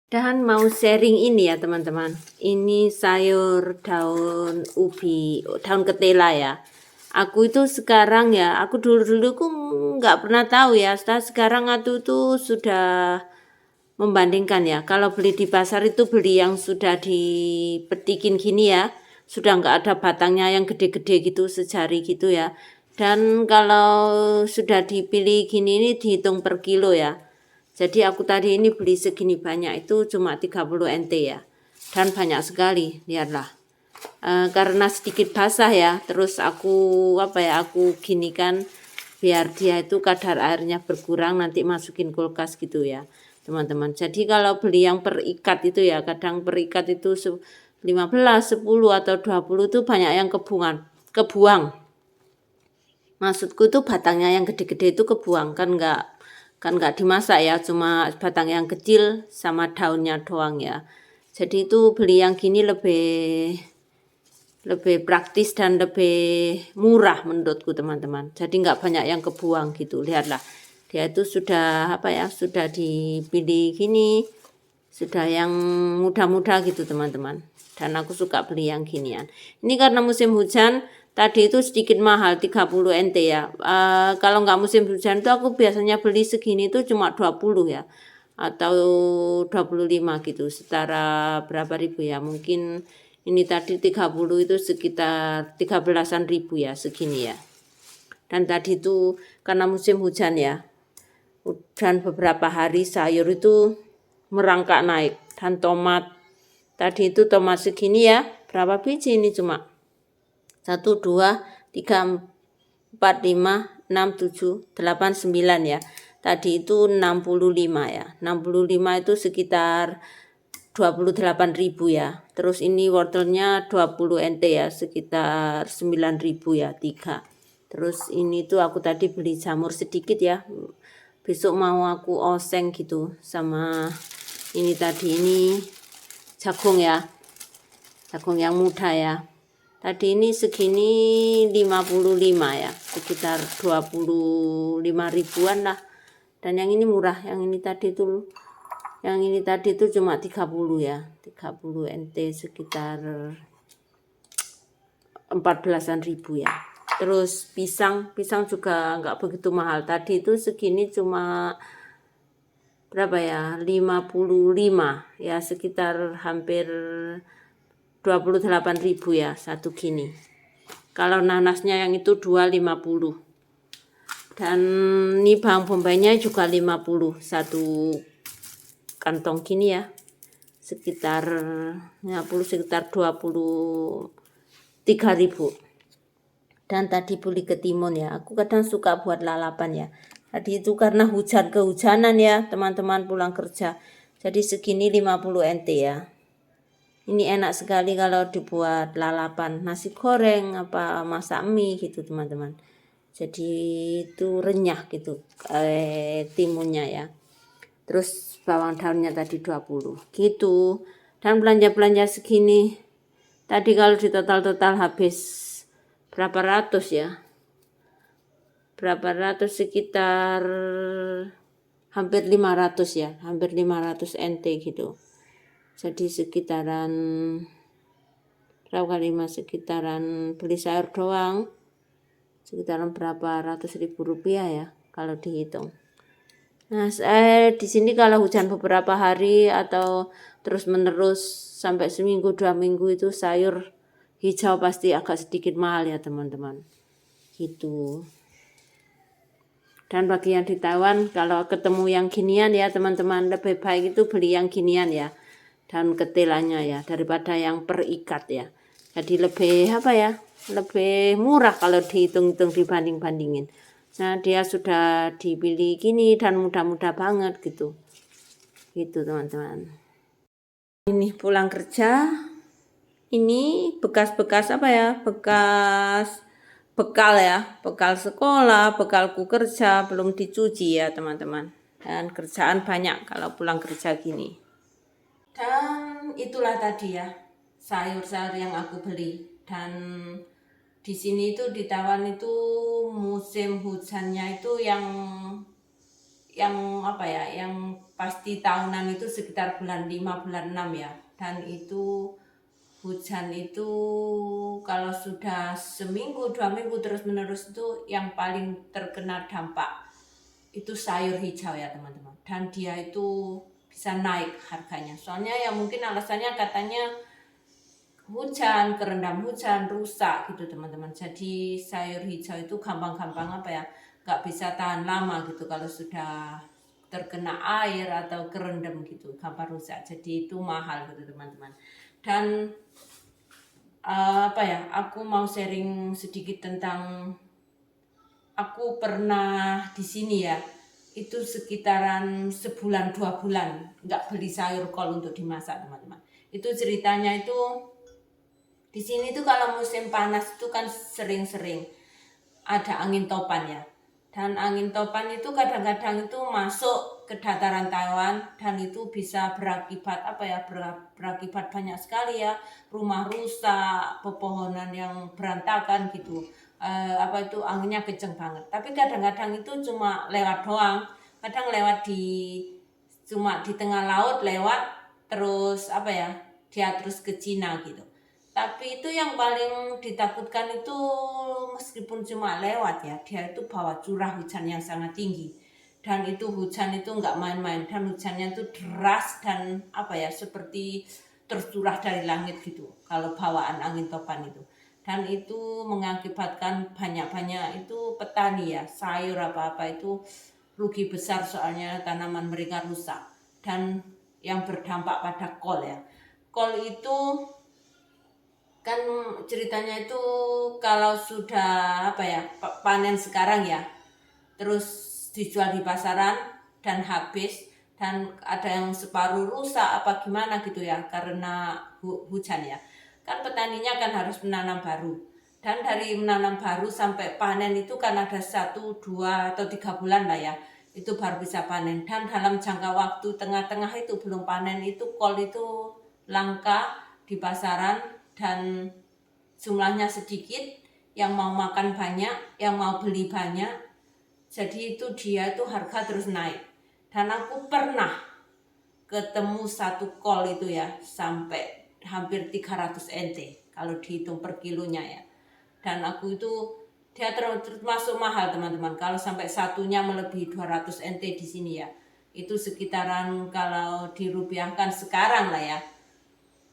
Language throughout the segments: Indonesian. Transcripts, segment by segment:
Dan mau sharing ini ya teman-teman. Ini sayur daun ubi, daun ketela ya. Aku itu sekarang ya, aku dulu ku nggak pernah tahu ya. Sekarang aku tuh sudah membandingkan ya. Kalau beli di pasar itu beli yang sudah dipetikin gini ya. Sudah nggak ada batangnya yang gede-gede gitu, sejari gitu ya. Dan kalau sudah dipilih gini ini dihitung per kilo ya. Jadi aku tadi ini beli segini banyak itu cuma 30 NT ya. Dan banyak sekali, lihatlah. Karena sedikit basah ya, terus aku ginikan biar dia itu kadar airnya berkurang, nanti masukin kulkas gitu ya teman-teman. Jadi kalau beli yang per ikat itu ya, kadang per ikat itu 15, 10 atau 20 tuh banyak yang kebuang. Maksudku tuh batangnya yang gede-gede itu kebuang, kan nggak dimasak ya, cuma batang yang kecil sama daunnya doang ya. Jadi itu beli yang gini lebih praktis dan lebih murah menurutku teman-teman. Jadi nggak banyak yang kebuang gitu. Lihatlah, dia itu sudah dipilih gini, sudah yang muda-muda gitu teman-teman. Dan aku suka beli yang ginian. Ini karena musim hujan, tadi itu sedikit mahal 30 NT ya. Kalau nggak musim hujan tuh aku biasanya beli segini tuh cuma 20 ya. Atau 25 gitu. Setara berapa ribu ya. Mungkin ini tadi 30 itu sekitar 13-an ribu ya segini ya. Dan tadi itu karena musim hujan ya. Dan beberapa hari sayur itu merangkak naik. Dan tomat tadi itu tomat segini ya, berapa biji ini cuma 1, 2, 3, 4, 5, 6, 7, 8, 9 ya. Tadi itu 65 ya. 65 itu sekitar 28.000 ya. Terus ini wortelnya 20 NT ya, sekitar 9.000 ya 3. Terus ini tuh aku tadi beli jamur sedikit ya. Besok mau aku oseng gitu sama ini tadi ini jagung ya. Jagung yang muda ya. Tadi ini segini 55 ya, sekitar 25 ribuan lah. Dan yang ini murah, yang ini tadi itu cuma 30 ya. 30 NT sekitar 14-an ribu ya. Terus pisang juga nggak begitu mahal. Tadi itu segini cuma berapa ya? 55 ya, sekitar hampir 28.000 ya satu gini. Kalau nanasnya yang itu 250. Dan ini bawang bombaynya juga 50 satu kantong gini ya. Sekitar 23.000. Dan tadi beli ketimun ya. Aku kadang suka buat lalapan ya. Tadi itu karena kehujanan ya, teman-teman pulang kerja. Jadi segini 50 NT ya. Ini enak sekali kalau dibuat lalapan, nasi goreng, masak mie gitu teman-teman. Jadi itu renyah gitu timunnya ya. Terus bawang daunnya tadi 20 gitu. Dan belanja-belanja segini tadi kalau di total habis berapa ratus ya. Berapa ratus, sekitar hampir 500 ya, hampir 500 NT gitu. Jadi sekitaran beli sayur doang sekitaran berapa ratus ribu rupiah ya kalau dihitung. Nah, di sini kalau hujan beberapa hari atau terus menerus sampai seminggu 2 minggu itu sayur hijau pasti agak sedikit mahal ya teman-teman. Gitu. Dan bagi yang di Taiwan kalau ketemu yang ginian ya teman-teman, lebih baik itu beli yang ginian ya. Dan ketelanya ya daripada yang per ikat ya. Jadi lebih murah kalau dihitung-hitung dibanding-bandingin. Nah, dia sudah dipilih gini dan mudah-mudah banget gitu. Gitu teman-teman. Ini pulang kerja. Ini bekas-bekas bekas bekal ya, bekal sekolah, bekalku kerja belum dicuci ya teman-teman. Dan kerjaan banyak kalau pulang kerja gini. Dan itulah tadi ya sayur-sayur yang aku beli. Dan di sini itu di Taiwan itu musim hujannya itu yang apa ya, yang pasti tahunan itu sekitar bulan 5 bulan 6 ya. Dan itu hujan itu kalau sudah seminggu 2 minggu terus menerus itu yang paling terkena dampak itu sayur hijau ya teman-teman. Dan dia itu bisa naik harganya. Soalnya ya mungkin alasannya katanya hujan, kerendam hujan, rusak gitu teman-teman. Jadi sayur hijau itu gampang-gampang apa ya, nggak bisa tahan lama gitu kalau sudah terkena air atau kerendam gitu, gampang rusak. Jadi itu mahal gitu teman-teman. Dan apa ya, aku mau sharing sedikit tentang aku pernah di sini ya. Itu sekitaran sebulan 2 bulan nggak beli sayur kol untuk dimasak teman-teman. Itu ceritanya itu di sini tuh kalau musim panas itu kan sering-sering ada angin topan ya. Dan angin topan itu kadang-kadang itu masuk ke dataran Taiwan dan itu bisa berakibat apa ya, berakibat banyak sekali ya, rumah rusak, pepohonan yang berantakan gitu. Apa itu anginnya kenceng banget. Tapi kadang-kadang itu cuma lewat doang. Kadang lewat cuma di tengah laut lewat terus apa ya, dia terus ke Cina gitu. Tapi itu yang paling ditakutkan itu meskipun cuma lewat ya, dia itu bawa curah hujan yang sangat tinggi. Dan itu hujan itu nggak main-main, dan hujannya itu deras dan apa ya, seperti tercurah dari langit gitu kalau bawaan angin topan itu. Dan itu mengakibatkan banyak-banyak itu petani ya, sayur apa-apa itu rugi besar soalnya tanaman mereka rusak. Dan yang berdampak pada kol ya. Kol itu kan ceritanya itu kalau sudah apa ya, panen sekarang ya, terus dijual di pasaran dan habis, dan ada yang separuh rusak apa gimana gitu ya karena hujan ya, kan petaninya kan harus menanam baru. Dan dari menanam baru sampai panen itu kan ada 1, 2, atau 3 bulan lah ya, itu baru bisa panen. Dan dalam jangka waktu tengah-tengah itu belum panen itu kol itu langka di pasaran dan jumlahnya sedikit, yang mau makan banyak, yang mau beli banyak. Jadi itu dia itu harga terus naik. Dan aku pernah ketemu satu kol itu ya sampai hampir 300 NT kalau dihitung per kilonya ya. Dan aku itu dia termasuk mahal teman-teman. Kalau sampai satunya melebihi 200 NT di sini ya. Itu sekitaran kalau dirupiahkan sekarang lah ya.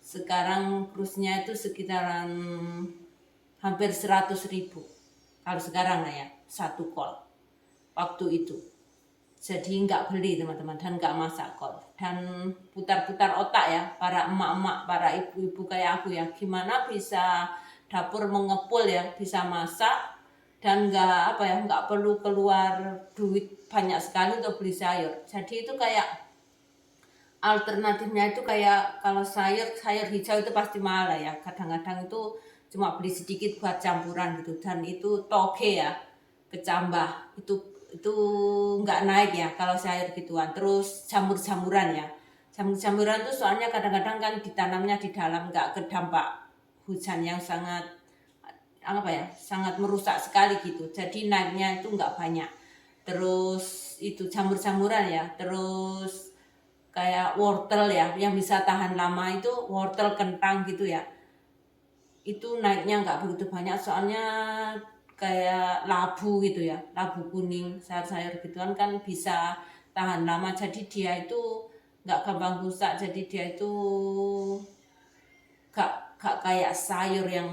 Sekarang kursnya itu sekitaran hampir 100.000 kalau sekarang lah ya, satu kol waktu itu. Jadi nggak beli teman-teman dan nggak masak kol. Dan putar-putar otak ya para emak-emak, para ibu-ibu kayak aku ya, gimana bisa dapur mengepul ya, bisa masak dan nggak apa ya, nggak perlu keluar duit banyak sekali untuk beli sayur. Jadi itu kayak alternatifnya itu kayak kalau sayur hijau itu pasti mahal ya. Kadang-kadang itu cuma beli sedikit buat campuran gitu, dan itu toge ya, kecambah itu nggak naik ya kalau sayur gituan. Terus jamur-jamuran ya, jamur-jamuran tuh soalnya kadang-kadang kan ditanamnya di dalam, nggak kedampak hujan yang sangat apa ya, sangat merusak sekali gitu, jadi naiknya itu nggak banyak. Terus itu jamur-jamuran ya, terus kayak wortel ya yang bisa tahan lama, itu wortel, kentang gitu ya, itu naiknya nggak begitu banyak soalnya kayak labu gitu ya, labu kuning, sayur-sayur gituan kan bisa tahan lama, jadi dia itu nggak gampang rusak. Jadi dia itu gak kayak sayur yang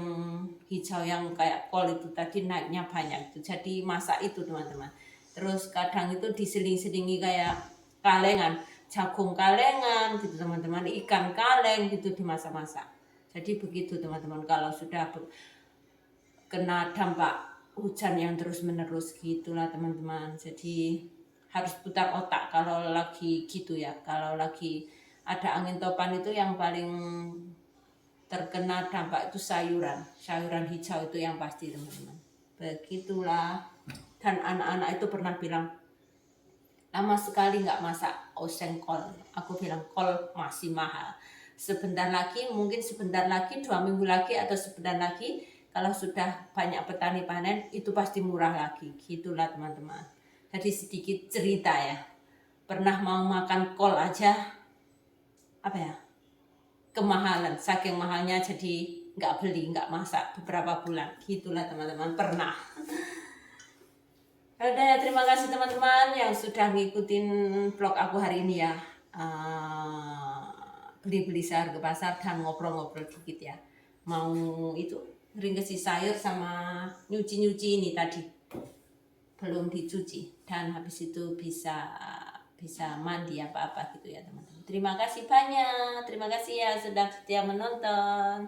hijau yang kayak kol itu tadi naiknya banyak itu. Jadi masak itu teman-teman. Terus kadang itu diseling-selingi kayak kalengan, jagung kalengan gitu teman-teman, ikan kaleng gitu dimasak-masak. Jadi begitu teman-teman kalau sudah kena dampak hujan yang terus menerus gitulah teman-teman. Jadi harus putar otak kalau lagi gitu ya. Kalau lagi ada angin topan itu yang paling terkena dampak itu sayuran hijau itu yang pasti teman-teman. Begitulah. Dan anak-anak itu pernah bilang, lama sekali nggak masak oseng kol. Aku bilang kol masih mahal. Mungkin sebentar lagi 2 minggu lagi atau sebentar lagi kalau sudah banyak petani panen itu pasti murah lagi. Gitulah teman-teman. Jadi sedikit cerita ya. pernah mau makan kol aja apa ya, kemahalan, saking mahalnya jadi nggak beli, nggak masak beberapa bulan gitulah teman-teman, pernah. Udah ya, terima kasih teman-teman yang sudah ngikutin vlog aku hari ini ya. Beli-beli sayur ke pasar dan ngobrol-ngobrol dikit ya. Mau itu ringkesi sayur sama nyuci-nyuci ini tadi. Belum dicuci dan habis itu bisa mandi apa-apa gitu ya teman-teman. Terima kasih banyak. Terima kasih ya sudah setia menonton.